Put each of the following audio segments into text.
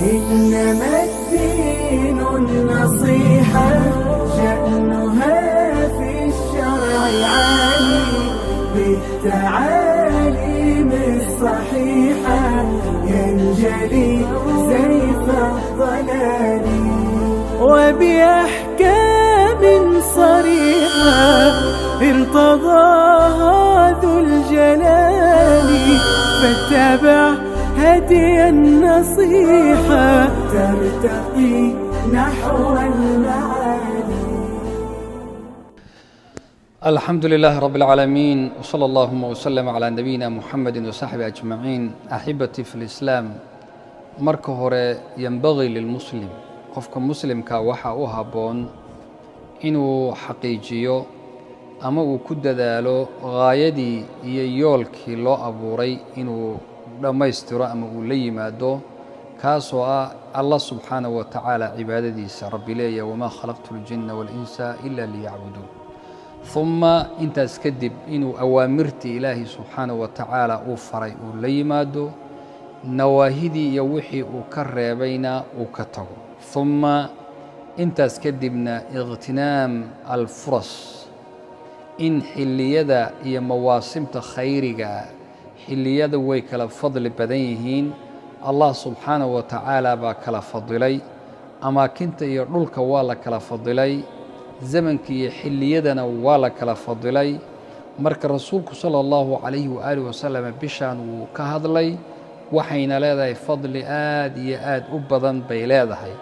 إنما الدين النصيحة شأنها في الشرع عالي بالتعاليم الصحيحة ينجلي زيف الضلال وبأحكام صريحة ارتضاها ذو الجلال فاتبع هدي النصيحة ترتقي نحو المعالي. الحمد لله رب العالمين وصلى اللهم وسلم على نبينا محمد وصحبه أجمعين. أحبتي في الإسلام، marka hore ينبغي للمسلم qofka muslimka waxa uu haboon inuu xaqiijiyo ama uu ku dadaalo gaayadii iyo yoolkii loo abuuray inuu dhammaystiro ama uu la yimaado, kaasoo ah Allah subxaanahu wa tacaala cibaadadiisa. rabbi leeya wamaa khalaqtu ljinna walinsa ila liyacbuduun. uma intaas kadib inuu awaamirtii ilaahi subxaanahu wa tacaala uu faray uu la yimaado, nawaahidii iyo wixii uu ka reebayna uu ka tago. uma intaas kadibna iqtinaam alfuras, in xilliyada iyo mawaasimta khayriga xilliyada way kala fadli badan yihiin. allah subxaanahu wa tacaala baa kala fadilay, amaakinta iyo dhulka waa la kala fadilay, zamanka iyo xilliyadana waa la kala fadilay. marka rasuulku sala allahu calayhi waaalih wasalam bishaan wuu ka hadlay, waxayna leedahay fadli aad iyo aad u badan bay leedahay.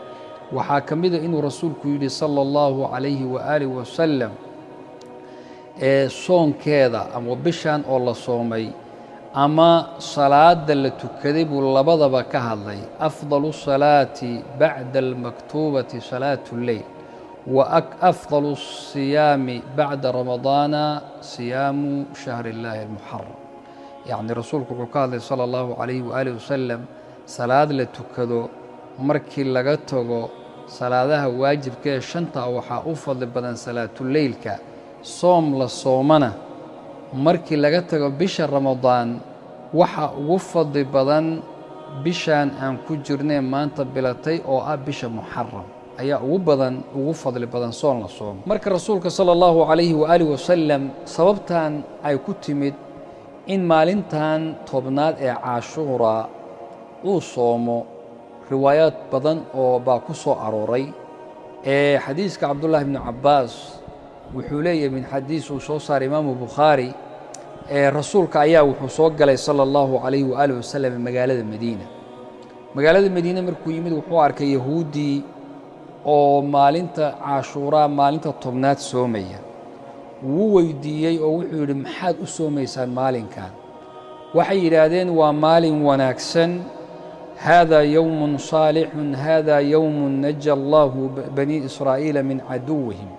waxaa ka mida inuu rasuulku yidhi sala allahu calayhi waaalih wasalam soonkeeda ama bishaan oo la soomay ama salaada la tukaday buu labadaba ka hadlay. afdalu salaati bacda almaktuubati salaatu lleyl wa afdalu siyaami bacda ramadaana siyaamu shahri illaahi almuxaram. yacni rasuulku wuxuu ka hadlay sala allahu calayhi waaalih wasalam salaad la tukado markii laga tago salaadaha waajibka ee shanta waxaa u fadli badan salaatuleylka. soom la soomana markii laga tago bisha ramadaan waxaa ugu fadli badan bishaan aan ku jirnay maanta bilatay oo ah bisha muxaram ayaa ugu fadli badan soon la soomo. marka rasuulka sala allahu calayhi waaalih wasalam sababtan ay ku timid in maalintan tobnaad ee caashuura uu soomo, riwaayaad badan oo baa ku soo arooray. xadiiska cabdullaahi bni cabbaas wuxuu leeyahay min xadiis uu soo saaray imaamu bukhaari, rasuulka ayaa wuxuu soo galay sala allahu calayhi waaalih wasalam magaalada madiina. magaalada madiina markuu yimid wuxuu arkay yahuuddii oo maalinta caashuuraa maalinta tobnaad soomaya. wuu weydiiyey oo wuxuu yidhi maxaad u soomaysaan maalinkan? waxay yidhaahdeen waa maalin wanaagsan, haadaa yowmun saalixun, haadaa yowmun naja allaahu banii israa'iila min caduwihim.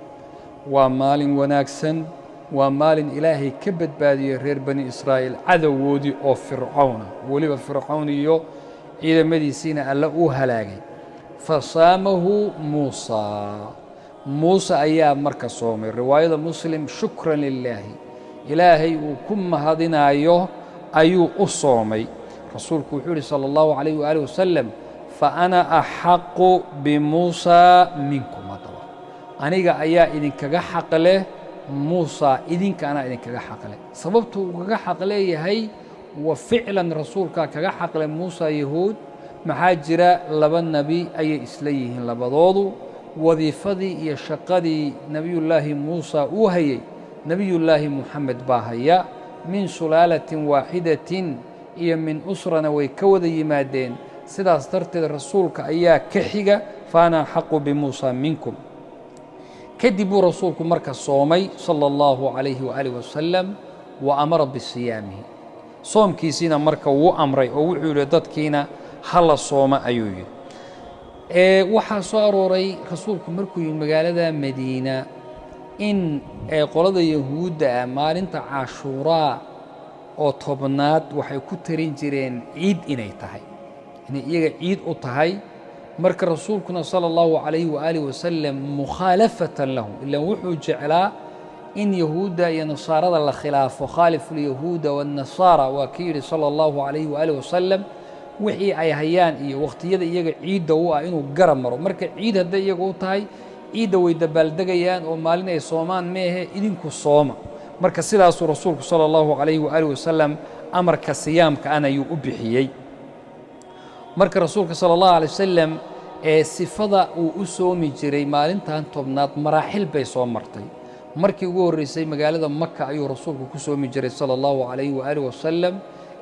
waa maalin wanaagsan, waa maalin ilaahay ka badbaadiyey reer bani israa'iil cadowgoodii oo fircawna, weliba fircawn iyo ciidamadiisiina alle uu halaagay. fasaamahu muuse ayaa marka soomay. riwaayada muslim shukran lilaahi, ilaahay uu ku mahadinaayo ayuu u soomay. rasuulku wuxuu yihi sala allahu calayhi waaalih wasalam fa ana axaqu bimuusaa minkum. haddaba aniga ayaa idinkaga xaq leh muusa, idinka anaa idinkaga xaq leh. sababtuu ugaga xaq leeyahay wa ficlan rasuulkaa kaga xaq leh muusa yahuud, maxaa jira laba nebi ayay isla yihiin labadoodu. wadiifadii iyo shaqadii nebiyullaahi muusa uu hayay nebiyullaahi muxamed baa haya. min sulaalatin waaxidatin iyo min usrana way ka wada yimaadeen. sidaas darteed rasuulka ayaa ka xiga, faana axaqu bimuusa minkum. kadib buu rasuulku marka soomay sala allahu calayhi waaalih wasalam wa amara bisiyaamihi. soomkiisiina marka wuu amray oo wuxuu yidhi dadkiina hala sooma ayuu yidhi. waxaa soo arooray rasuulku markuu yimid magaalada madiina in qolada yahuudda ah maalinta caashuuraa oo tobnaad waxay ku tarin jireen ciid inay tahay, inay iyaga ciid u tahay. marka rasuulkuna sala allahu calayhi waaalih wasalam mukhaalafatan lahu, ilaan wuxuu jeclaa in yahuudda iyo nasaarada la khilaafo. khaalifu lyahuuda waannasaara waa kii yidhi sala allahu calayhi waaalih wasalam wixii ay hayaan iyo wakhtiyada iyaga ciidda u ah inuu garab maro. marka ciid hadday iyaga u tahay ciidda way dabaaldegayaan oo maalin ay soomaan meehe idinku sooma. marka sidaasuu rasuulku sala allahu calayhi waaalih wasalam amarka siyaamka an ayuu u bixiyey. marka rasuulka sala allahu alay wasalam sifada uu u soomi jiray maalintan tobnaad maraaxil bay soo martay. markii ugu horreysay magaalada maka ayuu rasuulku ku soomi jiray sala allahu calayhi waaalih wasalam.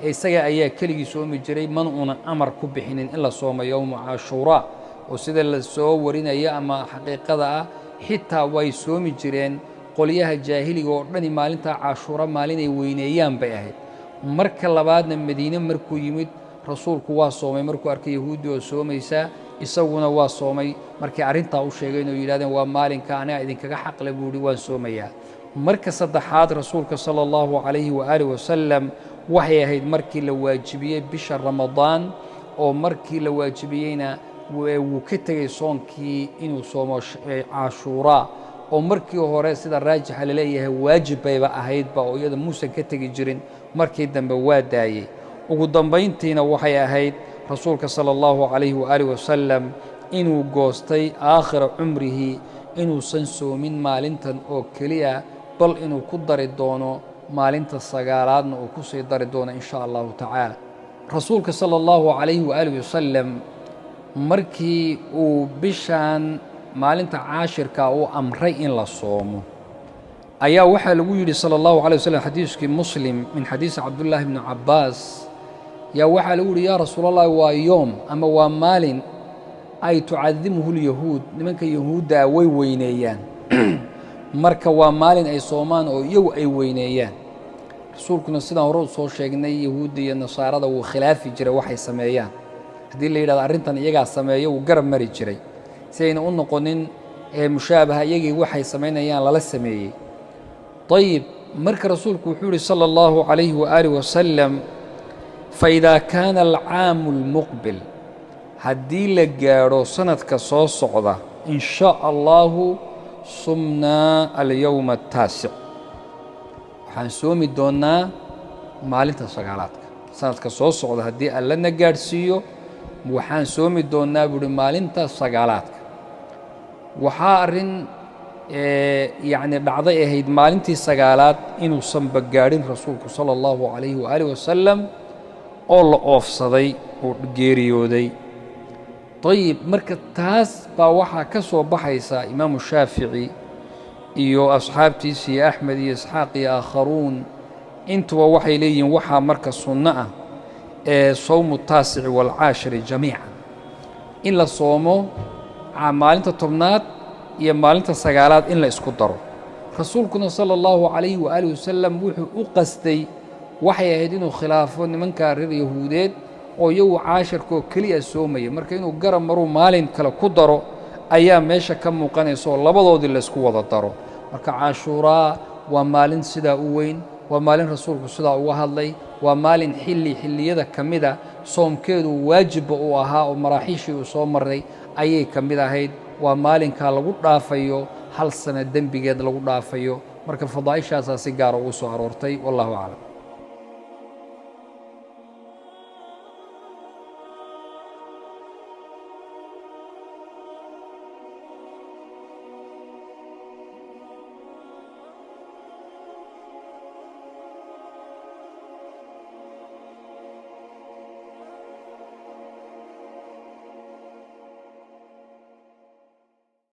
isaga ayaa keligii soomi jiray, man una amar ku bixinin in la soomo yowma cashuuraa oo sida la soo warinaya ama xaqiiqada ah xitaa way soomi jireen qolyaha jaahiliga oo dhani maalintaa cashuura maalinay weyneeyaan bay ahayd. marka labaadna madiine markuu yimid rasuulku waa soomay markuu arkay yahuuddi oo soomaysaa, isaguna waa soomay. markay arrintaa u sheegeen oo yidhahdeen waa maalinka aniga idinkaga xaqle buu ihi waan soomayaa. marka saddexaad rasuulka sala allahu calayhi waaalih wasalam waxay ahayd markii la waajibiyey bisha ramadaan, oo markii la waajibiyeyna wuu ka tegey soonkii inuu soomo cashuuraa, oo markii hore sida raajixa laleeyahay waajib bayba ahaydba oo iyada muusan ka tegi jirin, markii dambe waa daayey. ugu dambayntiina waxay ahayd rasuulka sala allahu calayhi waaalih wasalam inuu goostay aakhira cumrihi inuusan soomin maalintan oo keliya, bal inuu ku dari doono maalinta sagaalaadna uu ku sii dari doono in sha allahu tacaala. rasuulka sala allahu calayhi waaalih wasalam markii uu bishaan maalinta caashirka uu amray in la soomo ayaa waxaa lagu yidhi sala allahu calay wasalam xadiiskii muslim min xadiisi cabdullaahi bni cabbaas yaa waxaa lagu yidhi yaa rasuulallahi waa yoom ama waa maalin ay tucadimuhu lyahuud, nimanka yahuudda ah way weyneeyaan marka waa maalin ay soomaan oo iyagu ay weyneeyaan. rasuulkuna sidaan hore u soo sheegnay yahuudda iyo nasaarada wuu khilaafi jiray waxay sameeyaan. haddii la yidhahdo arrintan iyagaa sameeyo wuu garab mari jiray si ayna u noqonin mushaabaha iyagii waxay samaynayaan lala sameeyey. ayib marka rasuulku wuxuu yihi sala allahu calayhi waaalih wasalam faidaa kaana alcaamu almuqbil, haddii la gaadho sanadka soo socda in shaa allahu sumnaa alyowma ataasic, waxaan soomi doonnaa maalinta sagaalaadka. sanadka soo socda haddii allana gaadhsiiyo waxaan soomi doonnaa buuhi maalinta sagaalaadka. waxaa arrin yacni dhacday ahayd maalintii sagaalaad inuusanba gaadhin rasuulku sala allahu calayhi waaalih wasalam oo la oofsaday oo geeriyooday. ayib marka taas baa waxaa ka soo baxaysa imaamu shaafici iyo asxaabtiisii axmed iyo isxaaq iyo aakharuun intuba waxay leeyihiin waxaa marka sunno ah sowmu taasici waalcaashiri jamiican in la soomo maalinta tobnaad iyo maalinta sagaalaad in la isku daro. rasuulkuna sala allahu calayhi waaalih wasalam wuxuu u qastay waxay ahayd inuu khilaafo nimankaa reer yahuudeed oo iyagu caashirkaoo keliya soomaya. marka inuu garab maruu maalin kale ku daro ayaa meesha ka muuqanaysa oo labadoodii laysku wada daro. marka cashuuraa waa maalin sidaa u weyn, waa maalin rasuulku sidaa uga hadlay, waa maalin xilliyada ka mida soomkeedu waajibba uu ahaa oo maraaxiishii uu soo maray ayay ka mid ahayd. waa maalinkaa lagu dhaafayo hal sano dembigeed lagu dhaafayo. marka fadaa'ishaasaa si gaara ugu soo aroortay. wallahu aclam.